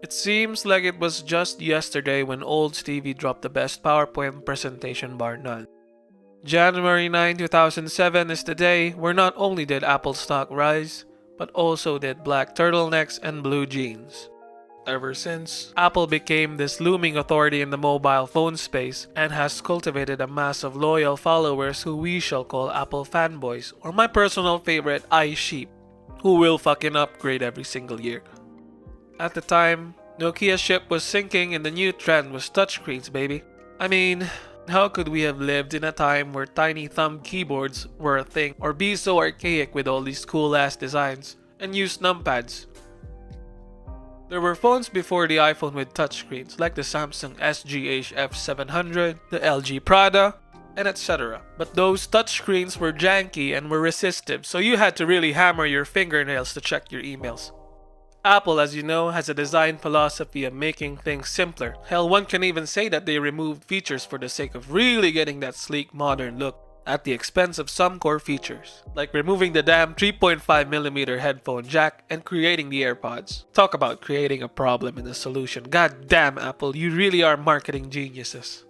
It seems like it was just yesterday when old Stevie dropped the best PowerPoint presentation bar none. January 9, 2007 is the day where not only did Apple stock rise, but also did black turtlenecks and blue jeans. Ever since, Apple became this looming authority in the mobile phone space and has cultivated a mass of loyal followers who we shall call Apple fanboys, or my personal favorite, iSheep, who will fucking upgrade every single year. At the time, Nokia's ship was sinking and the new trend was touchscreens, baby. I mean, how could we have lived in a time where tiny thumb keyboards were a thing, or be so archaic with all these cool ass designs, and use numpads? There were phones before the iPhone with touchscreens, like the Samsung SGH F700, the LG Prada, and etc. But those touchscreens were janky and were resistive, so you had to really hammer your fingernails to check your emails. Apple, as you know, has a design philosophy of making things simpler. Hell, one can even say that they removed features for the sake of really getting that sleek, modern look at the expense of some core features, like removing the damn 3.5mm headphone jack and creating the AirPods. Talk about creating a problem in a solution. God damn, Apple, you really are marketing geniuses.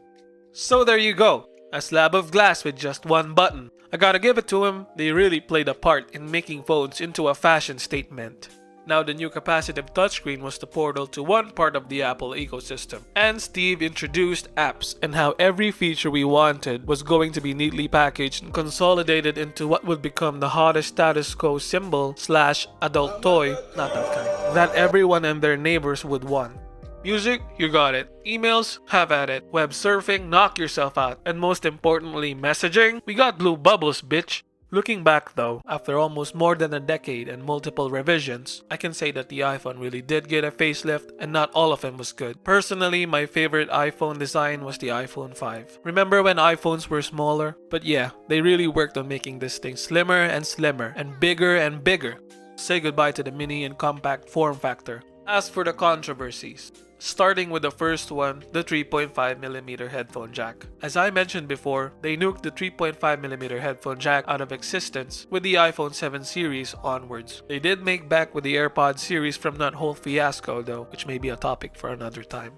So there you go, a slab of glass with just one button. I gotta give it to them, they really played a part in making phones into a fashion statement. Now the new capacitive touchscreen was the portal to one part of the Apple ecosystem. And Steve introduced apps and how every feature we wanted was going to be neatly packaged and consolidated into what would become the hottest status quo symbol / adult toy, not that kind, that everyone and their neighbors would want. Music, you got it. Emails, have at it. Web surfing, knock yourself out. And most importantly, messaging, we got blue bubbles, bitch. Looking back though, after almost more than a decade and multiple revisions, I can say that the iPhone really did get a facelift and not all of them was good. Personally, my favorite iPhone design was the iPhone 5. Remember when iPhones were smaller? But yeah, they really worked on making this thing slimmer and bigger. Say goodbye to the mini and compact form factor. As for the controversies, starting with the first one, the 3.5mm headphone jack. As I mentioned before, they nuked the 3.5mm headphone jack out of existence with the iPhone 7 series onwards. They did make back with the AirPods series from that whole fiasco though, which may be a topic for another time.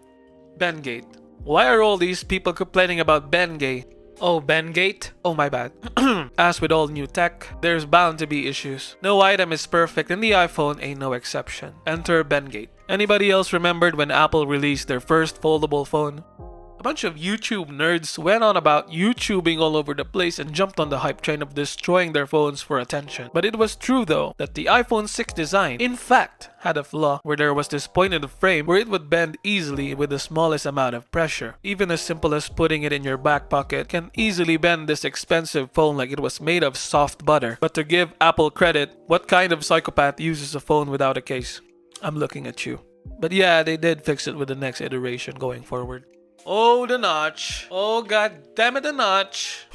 Bendgate. Why are all these people complaining about Bendgate? Oh, Bendgate? Oh, my bad. As with all new tech, there's bound to be issues. No item is perfect and the iPhone ain't no exception. Enter Bendgate. Anybody else remembered when Apple released their first foldable phone? A bunch of YouTube nerds went on about YouTubing all over the place and jumped on the hype train of destroying their phones for attention. But it was true though that the iPhone 6 design, in fact, had a flaw where there was this point in the frame where it would bend easily with the smallest amount of pressure. Even as simple as putting it in your back pocket can easily bend this expensive phone like it was made of soft butter. But to give Apple credit, what kind of psychopath uses a phone without a case? I'm looking at you. But yeah, they did fix it with the next iteration going forward. Oh, the notch. Oh, god damn it, the notch.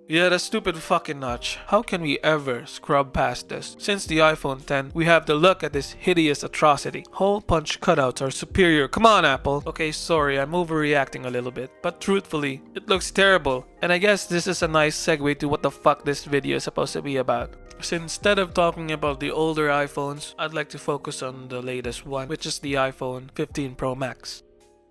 Yeah, the stupid fucking notch. How can we ever scrub past this? Since the iPhone 10, we have to look at this hideous atrocity. Hole punch cutouts are superior. Come on, Apple. Okay, sorry, I'm overreacting a little bit. But truthfully, it looks terrible. And I guess this is a nice segue to what the fuck this video is supposed to be about. So instead of talking about the older iPhones, I'd like to focus on the latest one, which is the iPhone 15 Pro Max.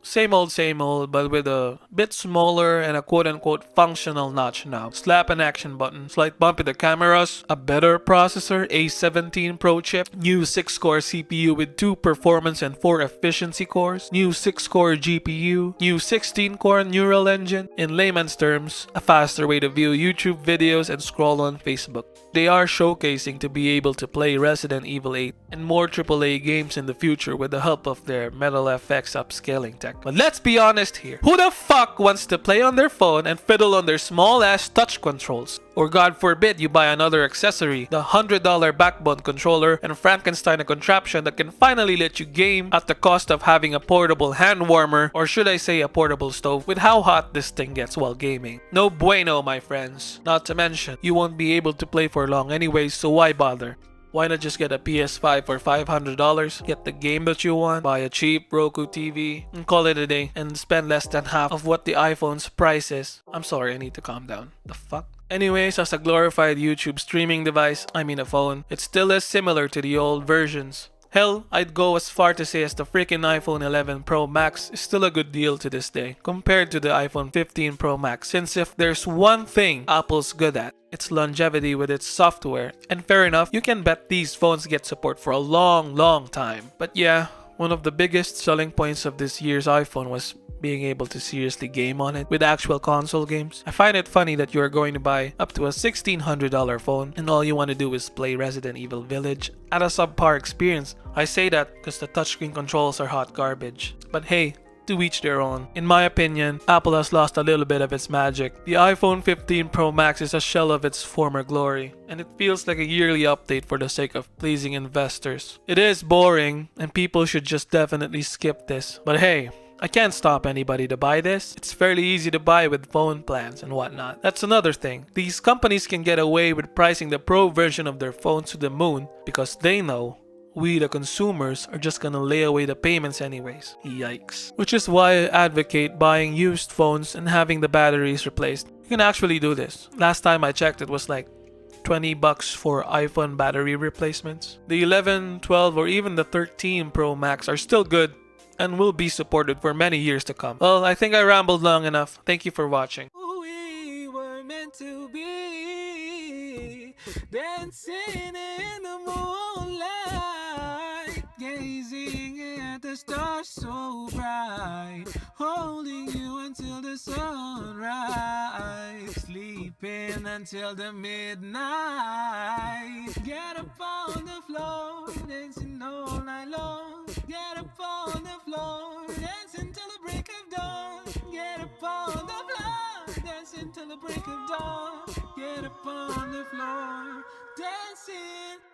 Same old, but with a bit smaller and a quote-unquote functional notch now. Slap an action button, slight bump in the cameras, a better processor, A17 Pro chip, new 6-core CPU with 2 performance and 4 efficiency cores, new 6-core GPU, new 16-core neural engine. In layman's terms, a faster way to view YouTube videos and scroll on Facebook. They are showcasing to be able to play Resident Evil 8 and more AAA games in the future with the help of their Metal FX upscaling tech. But let's be honest here. Who the fuck wants to play on their phone and fiddle on their small ass touch controls? Or God forbid you buy another accessory, the $100 backbone controller and Frankenstein a contraption that can finally let you game at the cost of having a portable hand warmer, or should I say a portable stove, with how hot this thing gets while gaming. No bueno, my friends. Not to mention, you won't be able to play for long anyways, so why bother? Why not just get a PS5 for $500, get the game that you want, buy a cheap Roku TV, and call it a day, and spend less than half of what the iPhone's price is? I'm sorry, I need to calm down. The fuck? Anyways, as a glorified YouTube streaming device, I mean a phone, it still is similar to the old versions. Hell, I'd go as far to say as the freaking iPhone 11 Pro Max is still a good deal to this day compared to the iPhone 15 Pro Max, since if there's one thing Apple's good at, it's longevity with its software. And fair enough, you can bet these phones get support for a long time. But yeah, one of the biggest selling points of this year's iPhone was being able to seriously game on it with actual console games. I find it funny that you are going to buy up to a $1,600 phone and all you want to do is play Resident Evil Village at a subpar experience. I say that because the touchscreen controls are hot garbage. But hey, to each their own. In my opinion, Apple has lost a little bit of its magic. The iPhone 15 Pro Max is a shell of its former glory, and it feels like a yearly update for the sake of pleasing investors. It is boring, and people should just definitely skip this. But hey, I can't stop anybody to buy this. It's fairly easy to buy with phone plans and whatnot. That's another thing. These companies can get away with pricing the Pro version of their phones to the moon because they know we, the consumers, are just gonna lay away the payments anyways. Yikes. Which is why I advocate buying used phones and having the batteries replaced. You can actually do this. Last time I checked, it was like $20 for iPhone battery replacements. The 11, 12, or even the 13 Pro Max are still good and will be supported for many years to come. Well, I think I rambled long enough. Thank you for watching. We were meant to be dancing in the moonlight, gazing at the stars so bright, holding you until the sunrise, sleeping until the midnight. Get up on the floor, dancing all night long. Get up on the floor, dancing till the break of dawn. Get up on the floor, dancing till the break of dawn. Get up on the floor, dancing.